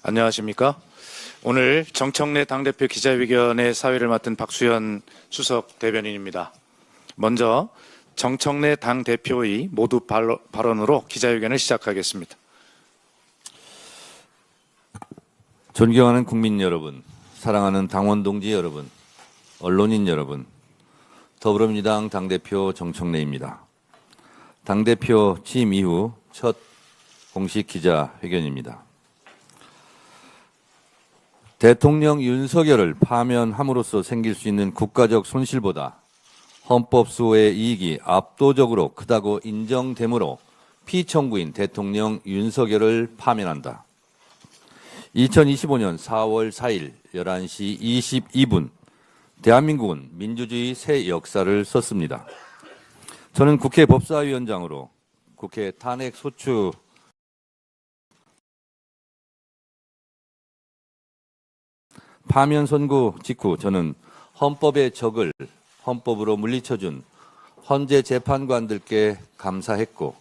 안녕하십니까? 오늘 정청래 당대표 기자회견의 사회를 맡은 박수현 수석 대변인입니다. 먼저 정청래 당대표의 모두 발언으로 기자회견을 시작하겠습니다. 존경하는 국민 여러분, 사랑하는 당원 동지 여러분, 언론인 여러분, 더불어민주당 당대표 정청래입니다. 당대표 취임 이후 첫 공식 기자회견입니다. 대통령 윤석열을 파면함으로써 생길 수 있는 국가적 손실보다 헌법 수호의 이익이 압도적으로 크다고 인정되므로 피청구인 대통령 윤석열을 파면한다. 2025년 4월 4일 11시 22분 대한민국은 민주주의 새 역사를 썼습니다. 저는 국회 법사위원장으로 국회 탄핵소추 파면 선고 직후 저는 헌법의 적을 헌법으로 물리쳐준 헌재 재판관들께 감사했고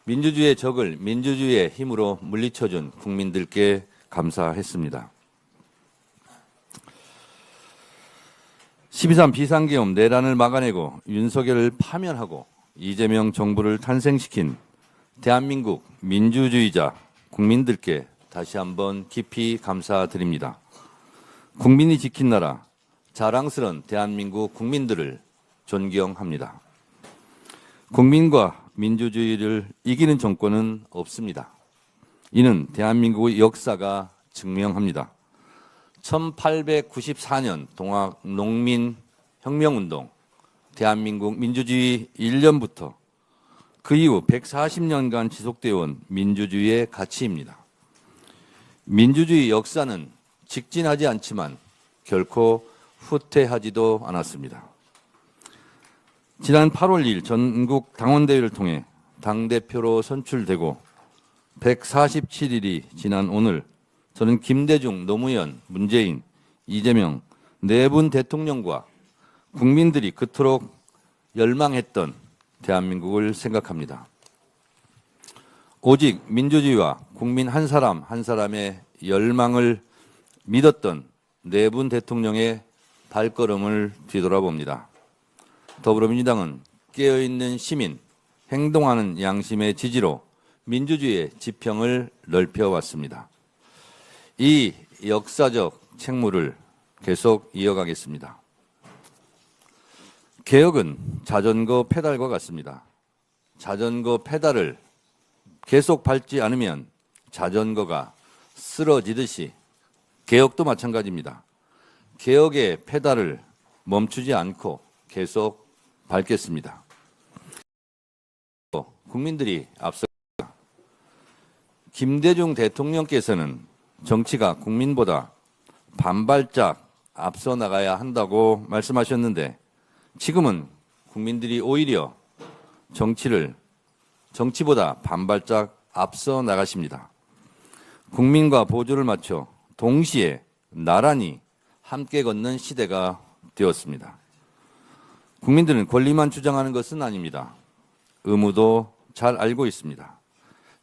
민주주의의 적을 민주주의의 힘으로 물리쳐준 국민들께 감사했습니다. 12.3 비상계엄 내란을 막아내고 윤석열을 파면하고 이재명 정부를 탄생시킨 대한민국 민주주의자 국민들께 다시 한번 깊이 감사드립니다. 국민이 지킨 나라, 자랑스러운 대한민국 국민들을 존경합니다. 국민과 민주주의를 이기는 정권은 없습니다. 이는 대한민국의 역사가 증명합니다. 1894년 동학농민혁명운동, 대한민국 민주주의 1년부터 그 이후 140년간 지속되어 온 민주주의의 가치입니다. 민주주의 역사는 직진하지 않지만 결코 후퇴하지도 않았습니다. 지난 8월 2일 전국 당원대회를 통해 당대표로 선출되고 147일이 지난 오늘 저는 김대중, 노무현, 문재인, 이재명 네 분 대통령과 국민들이 그토록 열망했던 대한민국을 생각합니다. 오직 민주주의와 국민 한 사람 한 사람의 열망을 믿었던 네 분 대통령의 발걸음을 뒤돌아봅니다. 더불어민주당은 깨어있는 시민, 행동하는 양심의 지지로 민주주의의 지평을 넓혀왔습니다. 이 역사적 책무를 계속 이어가겠습니다. 개혁은 자전거 페달과 같습니다. 자전거 페달을 계속 밟지 않으면 자전거가 쓰러지듯이 개혁도 마찬가지입니다. 개혁의 페달을 멈추지 않고 계속 밟겠습니다. 국민들이 앞서 김대중 대통령께서는 정치가 국민보다 반발짝 앞서 나가야 한다고 말씀하셨는데 지금은 국민들이 오히려 정치보다 반발짝 앞서 나가십니다. 국민과 보조를 맞춰 동시에 나란히 함께 걷는 시대가 되었습니다. 국민들은 권리만 주장하는 것은 아닙니다. 의무도 잘 알고 있습니다.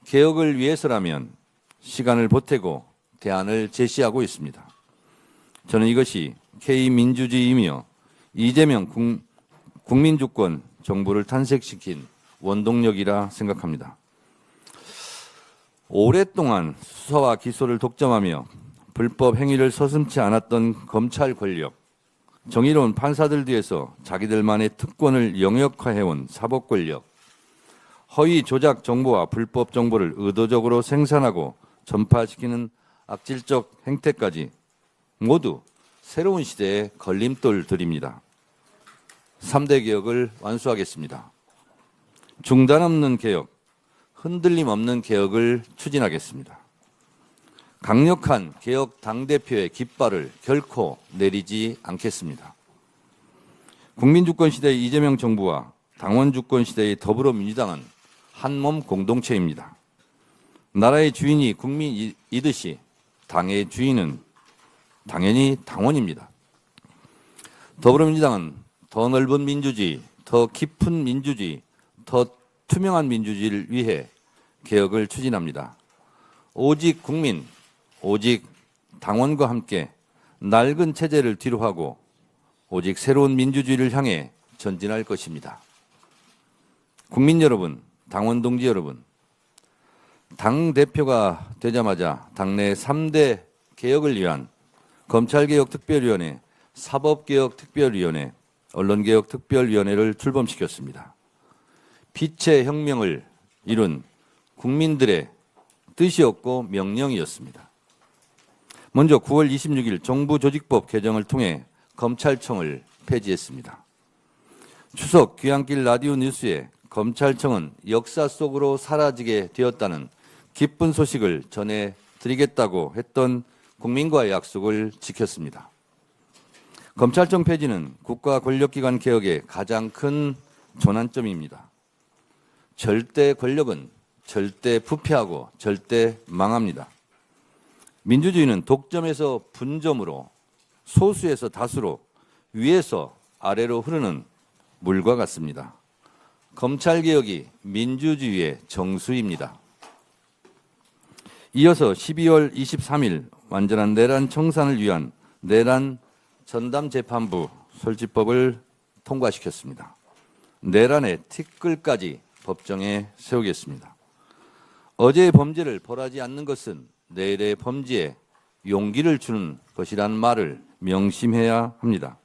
개혁을 위해서라면 시간을 보태고 대안을 제시하고 있습니다. 저는 이것이 K민주주의이며 이재명 국민주권 정부를 탄생시킨 원동력이라 생각합니다. 오랫동안 수사와 기소를 독점하며 불법 행위를 서슴지 않았던 검찰 권력, 정의로운 판사들 뒤에서 자기들만의 특권을 영역화해온 사법 권력, 허위 조작 정보와 불법 정보를 의도적으로 생산하고 전파시키는 악질적 행태까지 모두 새로운 시대의 걸림돌들입니다. 3대 개혁을 완수하겠습니다. 중단 없는 개혁, 흔들림 없는 개혁을 추진하겠습니다. 강력한 개혁 당대표의 깃발을 결코 내리지 않겠습니다. 국민주권 시대의 이재명 정부와 당원주권 시대의 더불어민주당은 한몸 공동체입니다. 나라의 주인이 국민이듯이 당의 주인은 당연히 당원입니다. 더불어민주당은 더 넓은 민주주의, 더 깊은 민주주의, 더 투명한 민주주의를 위해 개혁을 추진합니다. 오직 국민, 오직 당원과 함께 낡은 체제를 뒤로하고 오직 새로운 민주주의를 향해 전진할 것입니다. 국민 여러분, 당원 동지 여러분, 당대표가 되자마자 당내 3대 개혁을 위한 검찰개혁특별위원회, 사법개혁특별위원회, 언론개혁특별위원회를 출범시켰습니다. 빛의 혁명을 이룬 국민들의 뜻이었고 명령이었습니다. 먼저 9월 26일 정부조직법 개정을 통해 검찰청을 폐지했습니다. 추석 귀향길 라디오 뉴스에 검찰청은 역사 속으로 사라지게 되었다는 기쁜 소식을 전해드리겠다고 했던 국민과의 약속을 지켰습니다. 검찰청 폐지는 국가 권력기관 개혁의 가장 큰 전환점입니다. 절대 권력은 절대 부패하고 절대 망합니다. 민주주의는 독점에서 분점으로, 소수에서 다수로, 위에서 아래로 흐르는 물과 같습니다. 검찰개혁이 민주주의의 정수입니다. 이어서 12월 23일 완전한 내란 청산을 위한 내란 전담재판부 설치법을 통과시켰습니다. 내란의 티끌까지 법정에 세우겠습니다. 어제의 범죄를 벌하지 않는 것은 내일의 범죄에 용기를 주는 것이라는 말을 명심해야 합니다.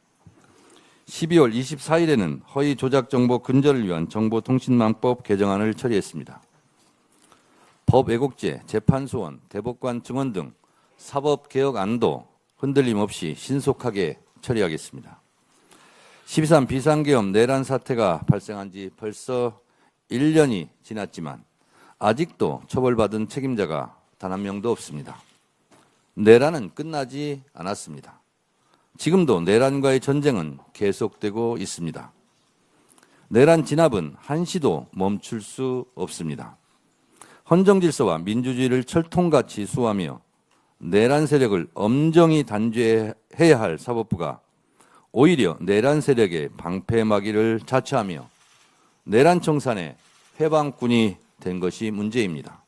12월 24일에는 허위 조작 정보 근절을 위한 정보통신망법 개정안을 처리했습니다. 법 왜곡죄, 재판소원, 대법관 증언 등 사법개혁안도 흔들림 없이 신속하게 처리하겠습니다. 12.3 비상계엄 내란 사태가 발생한 지 벌써 1년이 지났지만 아직도 처벌받은 책임자가 단 한 명도 없습니다. 내란은 끝나지 않았습니다. 지금도 내란과의 전쟁은 계속되고 있습니다. 내란 진압은 한시도 멈출 수 없습니다. 헌정질서와 민주주의를 철통같이 수호하며 내란 세력을 엄정히 단죄해야 할 사법부가 오히려 내란 세력의 방패막이를 자처하며 내란 청산의 해방꾼이 된 것이 문제입니다.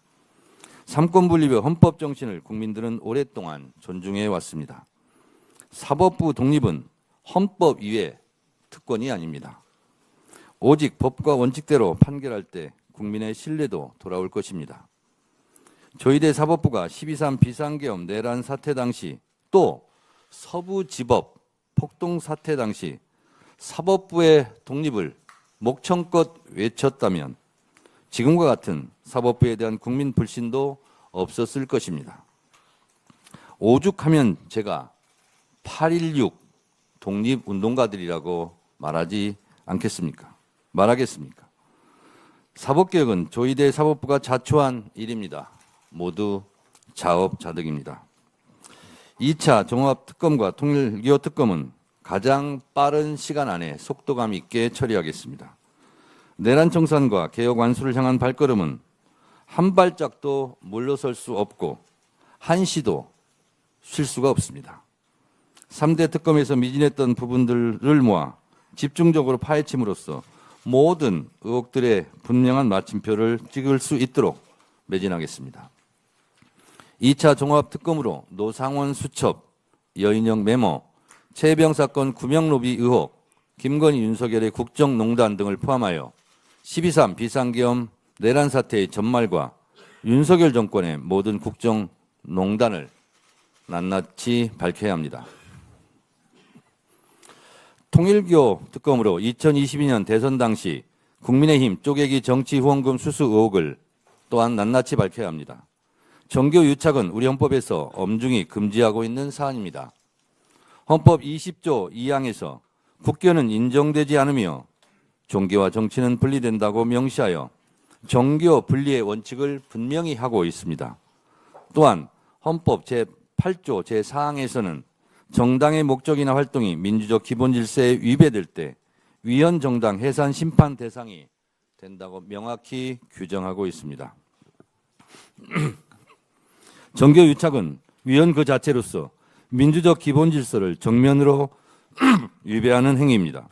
삼권분립의 헌법 정신을 국민들은 오랫동안 존중해 왔습니다. 사법부 독립은 헌법 위의 특권이 아닙니다. 오직 법과 원칙대로 판결할 때 국민의 신뢰도 돌아올 것입니다. 조희대 사법부가 12.3 비상계엄 내란 사태 당시 또 서부지법 폭동 사태 당시 사법부의 독립을 목청껏 외쳤다면 지금과 같은 사법부에 대한 국민 불신도 없었을 것입니다. 오죽하면 제가 8.16 독립운동가들이라고 말하겠습니까? 사법개혁은 조희대 사법부가 자초한 일입니다. 모두 자업자득입니다. 2차 종합특검과 통일기호특검은 가장 빠른 시간 안에 속도감 있게 처리하겠습니다. 내란 청산과 개혁 완수를 향한 발걸음은 한 발짝도 물러설 수 없고 한시도 쉴 수가 없습니다. 3대 특검에서 미진했던 부분들을 모아 집중적으로 파헤침으로써 모든 의혹들의 분명한 마침표를 찍을 수 있도록 매진하겠습니다. 2차 종합특검으로 노상원 수첩, 여인영 메모, 최혜병 사건 구명로비 의혹, 김건희 윤석열의 국정농단 등을 포함하여 12.3 비상계엄 내란 사태의 전말과 윤석열 정권의 모든 국정농단을 낱낱이 밝혀야 합니다. 통일교 특검으로 2022년 대선 당시 국민의힘 쪼개기 정치 후원금 수수 의혹을 또한 낱낱이 밝혀야 합니다. 정교 유착은 우리 헌법에서 엄중히 금지하고 있는 사안입니다. 헌법 20조 2항에서 국교는 인정되지 않으며 종교와 정치는 분리된다고 명시하여 정교 분리의 원칙을 분명히 하고 있습니다. 또한 헌법 제8조 제4항에서는 정당의 목적이나 활동이 민주적 기본 질서에 위배될 때 위헌 정당 해산 심판 대상이 된다고 명확히 규정하고 있습니다. 정교 유착은 위헌 그 자체로서 민주적 기본 질서를 정면으로 위배하는 행위입니다.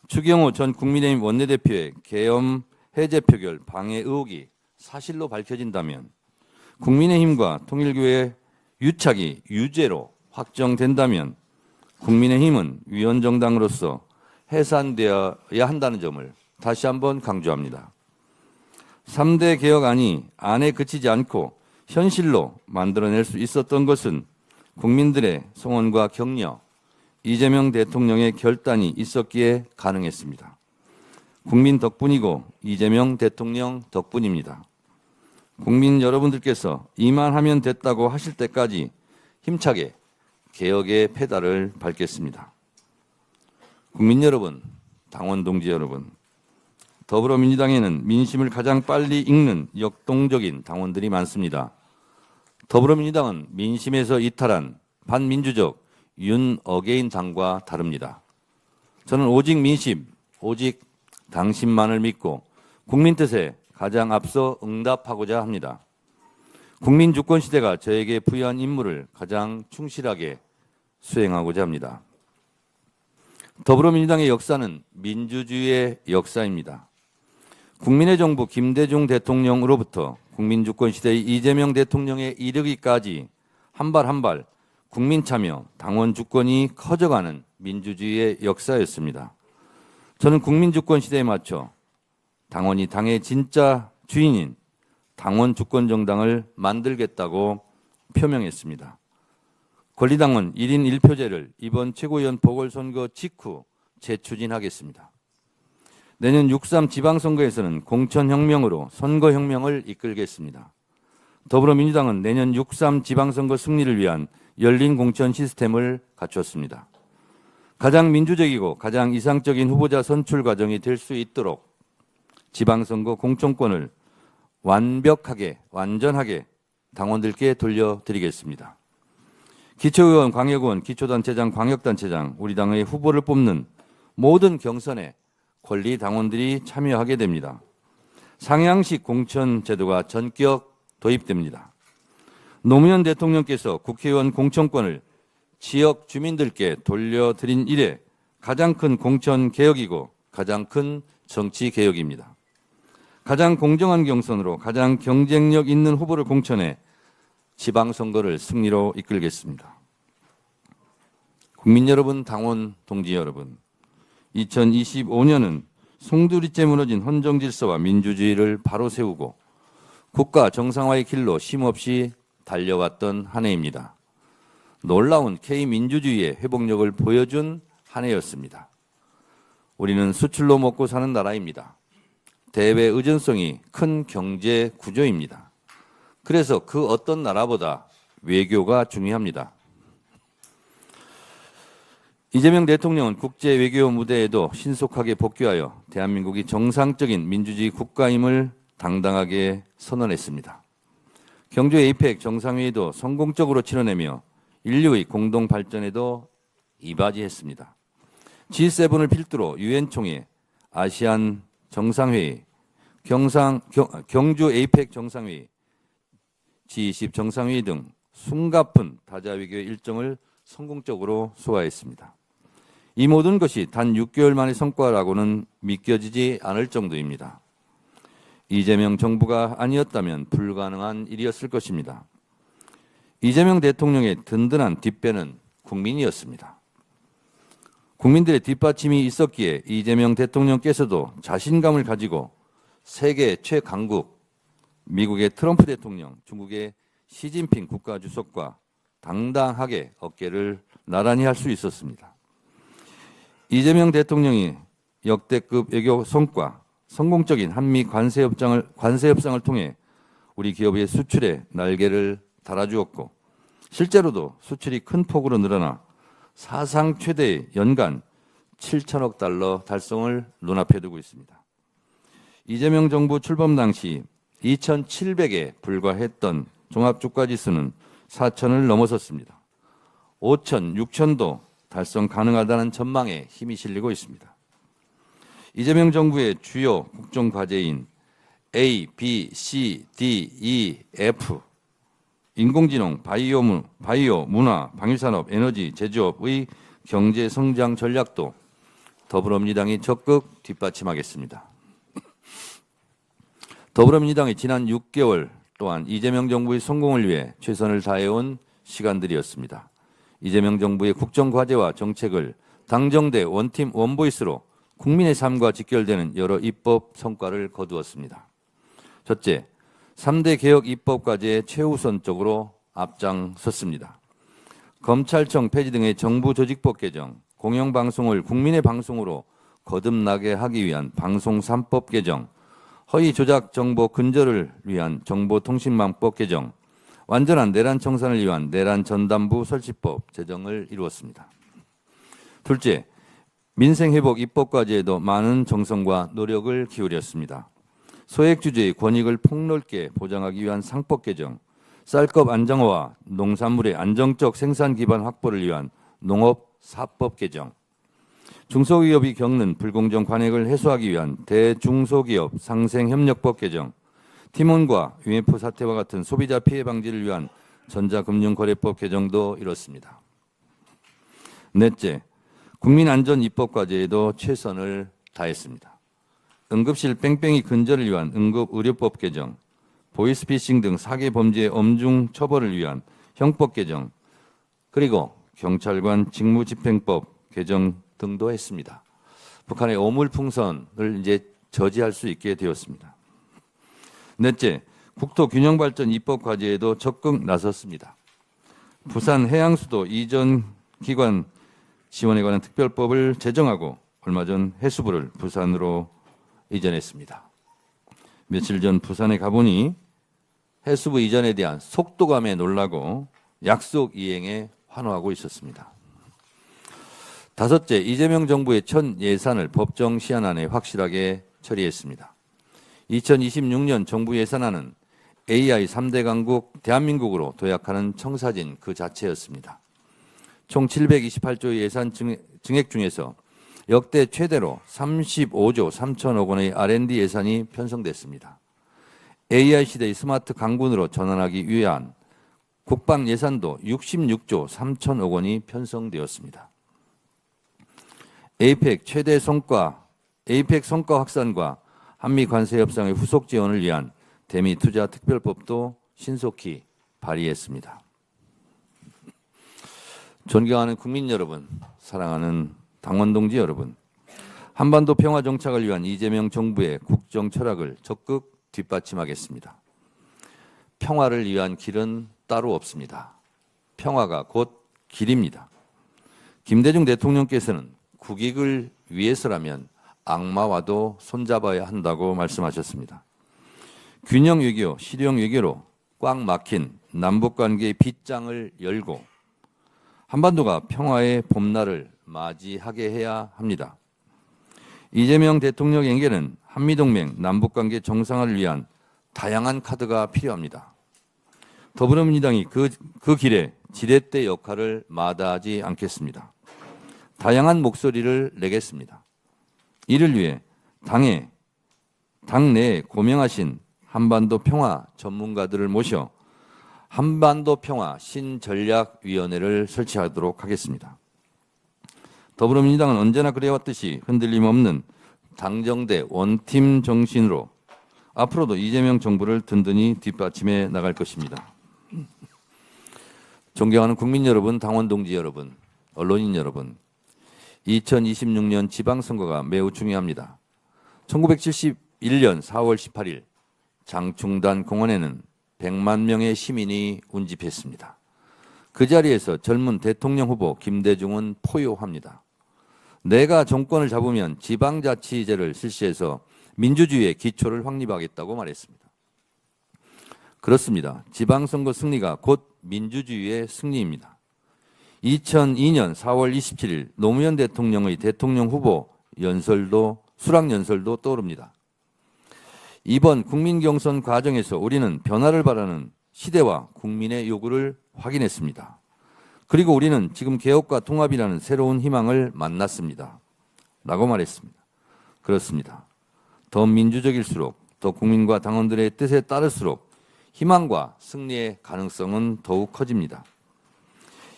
추경호 전 국민의힘 원내대표의 계엄 해제 표결 방해 의혹이 사실로 밝혀진다면 국민의힘과 통일교의 유착이 유죄로 확정된다면 국민의힘은 위원정당으로서 해산되어야 한다는 점을 다시 한번 강조합니다. 3대 개혁안이 안에 그치지 않고 현실로 만들어낼 수 있었던 것은 국민들의 소원과 격려, 이재명 대통령의 결단이 있었기에 가능했습니다. 국민 덕분이고 이재명 대통령 덕분입니다. 국민 여러분들께서 이만하면 됐다고 하실 때까지 힘차게 개혁의 페달을 밟겠습니다. 국민 여러분, 당원 동지 여러분, 더불어민주당에는 민심을 가장 빨리 읽는 역동적인 당원들이 많습니다. 더불어민주당은 민심에서 이탈한 반민주적 윤어게인 당과 다릅니다. 저는 오직 민심, 오직 당신만을 믿고 국민 뜻에 가장 앞서 응답하고자 합니다. 국민 주권 시대가 저에게 부여한 임무를 가장 충실하게 수행하고자 합니다. 더불어민주당의 역사는 민주주의의 역사입니다. 국민의 정부 김대중 대통령으로부터 국민 주권 시대의 이재명 대통령에 이르기까지 한 발 한 발 국민 참여, 당원 주권이 커져가는 민주주의의 역사였습니다. 저는 국민 주권 시대에 맞춰 당원이 당의 진짜 주인인 당원 주권 정당을 만들겠다고 표명했습니다. 권리당원 1인 1표제를 이번 최고위원 보궐선거 직후 재추진하겠습니다. 내년 6.3 지방선거에서는 공천혁명으로 선거혁명을 이끌겠습니다. 더불어민주당은 내년 6.3 지방선거 승리를 위한 열린 공천 시스템을 갖췄습니다. 가장 민주적이고 가장 이상적인 후보자 선출 과정이 될 수 있도록 지방선거 공천권을 완벽하게, 완전하게 당원들께 돌려드리겠습니다. 기초의원, 광역의원, 기초단체장, 광역단체장, 우리 당의 후보를 뽑는 모든 경선에 권리 당원들이 참여하게 됩니다. 상향식 공천 제도가 전격 도입됩니다. 노무현 대통령께서 국회의원 공천권을 지역 주민들께 돌려드린 이래 가장 큰 공천 개혁이고 가장 큰 정치 개혁입니다. 가장 공정한 경선으로 가장 경쟁력 있는 후보를 공천해 지방선거를 승리로 이끌겠습니다. 국민 여러분, 당원 동지 여러분, 2025년은 송두리째 무너진 헌정 질서와 민주주의를 바로 세우고 국가 정상화의 길로 쉼없이 달려왔던 한 해입니다. 놀라운 K민주주의의 회복력을 보여준 한 해였습니다. 우리는 수출로 먹고 사는 나라입니다. 대외 의존성이 큰 경제 구조입니다. 그래서 그 어떤 나라보다 외교가 중요합니다. 이재명 대통령은 국제 외교 무대에도 신속하게 복귀하여 대한민국이 정상적인 민주주의 국가임을 당당하게 선언했습니다. 경주 에이펙 정상회의도 성공적으로 치러내며 인류의 공동 발전에도 이바지했습니다. G7을 필두로 유엔 총회, 아시안 정상회의, 경주 에이펙 정상회의, G20 정상회의 등 숨가쁜 다자 외교의 일정을 성공적으로 소화했습니다. 이 모든 것이 단 6개월 만의 성과라고는 믿겨지지 않을 정도입니다. 이재명 정부가 아니었다면 불가능한 일이었을 것입니다. 이재명 대통령의 든든한 뒷배는 국민이었습니다. 국민들의 뒷받침이 있었기에 이재명 대통령께서도 자신감을 가지고 세계 최강국, 미국의 트럼프 대통령, 중국의 시진핑 국가주석과 당당하게 어깨를 나란히 할 수 있었습니다. 이재명 대통령이 역대급 외교 성과, 성공적인 한미 관세 협상을 통해 우리 기업의 수출에 날개를 달아주었고 실제로도 수출이 큰 폭으로 늘어나 사상 최대의 연간 7천억 달러 달성을 눈앞에 두고 있습니다. 이재명 정부 출범 당시 2,700에 불과했던 종합주가지수는 4천을 넘어섰습니다. 5천, 6천도 달성 가능하다는 전망에 힘이 실리고 있습니다. 이재명 정부의 주요 국정과제인 A, B, C, D, E, F, 인공지능, 바이오, 문화, 방위산업, 에너지, 제조업의 경제 성장 전략도 더불어민주당이 적극 뒷받침하겠습니다. 더불어민주당이 지난 6개월 또한 이재명 정부의 성공을 위해 최선을 다해온 시간들이었습니다. 이재명 정부의 국정과제와 정책을 당정대 원팀 원보이스로 국민의 삶과 직결되는 여러 입법 성과를 거두었습니다. 첫째, 3대 개혁 입법 과제에 최우선적으로 앞장섰습니다. 검찰청 폐지 등의 정부 조직법 개정, 공영방송을 국민의 방송으로 거듭나게 하기 위한 방송 3법 개정, 허위 조작 정보 근절을 위한 정보통신망법 개정, 완전한 내란 청산을 위한 내란 전담부 설치법 제정을 이루었습니다. 둘째, 민생회복 입법 과제에도 많은 정성과 노력을 기울였습니다. 소액주주의 권익을 폭넓게 보장하기 위한 상법 개정, 쌀값 안정화와 농산물의 안정적 생산 기반 확보를 위한 농업사법 개정, 중소기업이 겪는 불공정 관행을 해소하기 위한 대중소기업 상생협력법 개정, 팀원과 UMF 사태와 같은 소비자 피해 방지를 위한 전자금융거래법 개정도 이뤘습니다. 넷째, 국민안전 입법 과제에도 최선을 다했습니다. 응급실 뺑뺑이 근절을 위한 응급의료법 개정, 보이스피싱 등 사기 범죄의 엄중 처벌을 위한 형법 개정, 그리고 경찰관 직무집행법 개정 등도 했습니다. 북한의 오물풍선을 이제 저지할 수 있게 되었습니다. 넷째, 국토균형발전 입법 과제에도 적극 나섰습니다. 부산 해양수도 이전 기관 지원에 관한 특별법을 제정하고 얼마 전 해수부를 부산으로 이전했습니다. 며칠 전 부산에 가보니 해수부 이전에 대한 속도감에 놀라고 약속 이행에 환호하고 있었습니다. 다섯째, 이재명 정부의 첫 예산을 법정 시한안에 확실하게 처리했습니다. 2026년 정부 예산안은 AI 3대 강국 대한민국으로 도약하는 청사진 그 자체였습니다. 총 728조의 예산 증액 중에서 역대 최대로 35조 3천억 원의 R&D 예산이 편성됐습니다. AI 시대의 스마트 강군으로 전환하기 위한 국방 예산도 66조 3천억 원이 편성되었습니다. 에이펙 성과 확산과 한미 관세 협상의 후속 지원을 위한 대미 투자 특별법도 신속히 발의했습니다. 존경하는 국민 여러분, 사랑하는 당원 동지 여러분, 한반도 평화 정착을 위한 이재명 정부의 국정 철학을 적극 뒷받침하겠습니다. 평화를 위한 길은 따로 없습니다. 평화가 곧 길입니다. 김대중 대통령께서는 국익을 위해서라면 악마와도 손잡아야 한다고 말씀하셨습니다. 균형 외교, 실용 외교로 꽉 막힌 남북관계의 빗장을 열고 한반도가 평화의 봄날을 맞이하게 해야 합니다. 이재명 대통령에게는 한미동맹, 남북관계 정상화를 위한 다양한 카드가 필요합니다. 더불어민주당이 그 길에 지렛대 역할을 마다하지 않겠습니다. 다양한 목소리를 내겠습니다. 이를 위해 당내에 고명하신 한반도 평화 전문가들을 모셔 한반도 평화 신전략위원회를 설치하도록 하겠습니다. 더불어민주당은 언제나 그래왔듯이 흔들림 없는 당정대 원팀 정신으로 앞으로도 이재명 정부를 든든히 뒷받침해 나갈 것입니다. 존경하는 국민 여러분, 당원 동지 여러분, 언론인 여러분, 2026년 지방선거가 매우 중요합니다. 1971년 4월 18일 장충단 공원에는 100만 명의 시민이 운집했습니다. 그 자리에서 젊은 대통령 후보 김대중은 포효합니다. 내가 정권을 잡으면 지방자치제를 실시해서 민주주의의 기초를 확립하겠다고 말했습니다. 그렇습니다. 지방선거 승리가 곧 민주주의의 승리입니다. 2002년 4월 27일 노무현 대통령의 대통령 후보 수락연설도 떠오릅니다. 이번 국민경선 과정에서 우리는 변화를 바라는 시대와 국민의 요구를 확인했습니다. 그리고 우리는 지금 개혁과 통합이라는 새로운 희망을 만났습니다. 라고 말했습니다. 그렇습니다. 더 민주적일수록, 더 국민과 당원들의 뜻에 따를수록 희망과 승리의 가능성은 더욱 커집니다.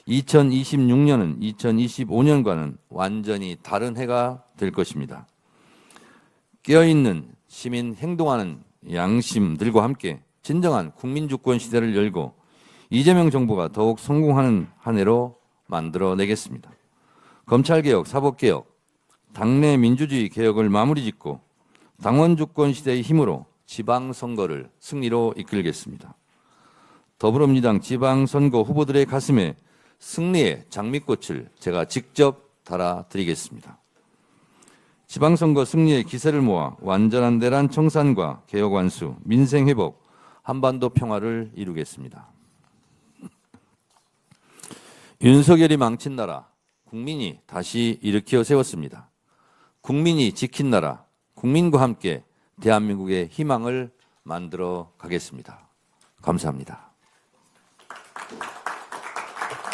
2026년은 2025년과는 완전히 다른 해가 될 것입니다. 깨어있는 시민 행동하는 양심들과 함께 진정한 국민주권 시대를 열고 이재명 정부가 더욱 성공하는 한 해로 만들어내겠습니다. 검찰개혁, 사법개혁, 당내 민주주의 개혁을 마무리짓고 당원 주권 시대의 힘으로 지방선거를 승리로 이끌겠습니다. 더불어민주당 지방선거 후보들의 가슴에 승리의 장미꽃을 제가 직접 달아드리겠습니다. 지방선거 승리의 기세를 모아 완전한 내란 청산과 개혁 완수, 민생 회복, 한반도 평화를 이루겠습니다. 윤석열이 망친 나라, 국민이 다시 일으켜 세웠습니다. 국민이 지킨 나라, 국민과 함께 대한민국의 희망을 만들어 가겠습니다. 감사합니다.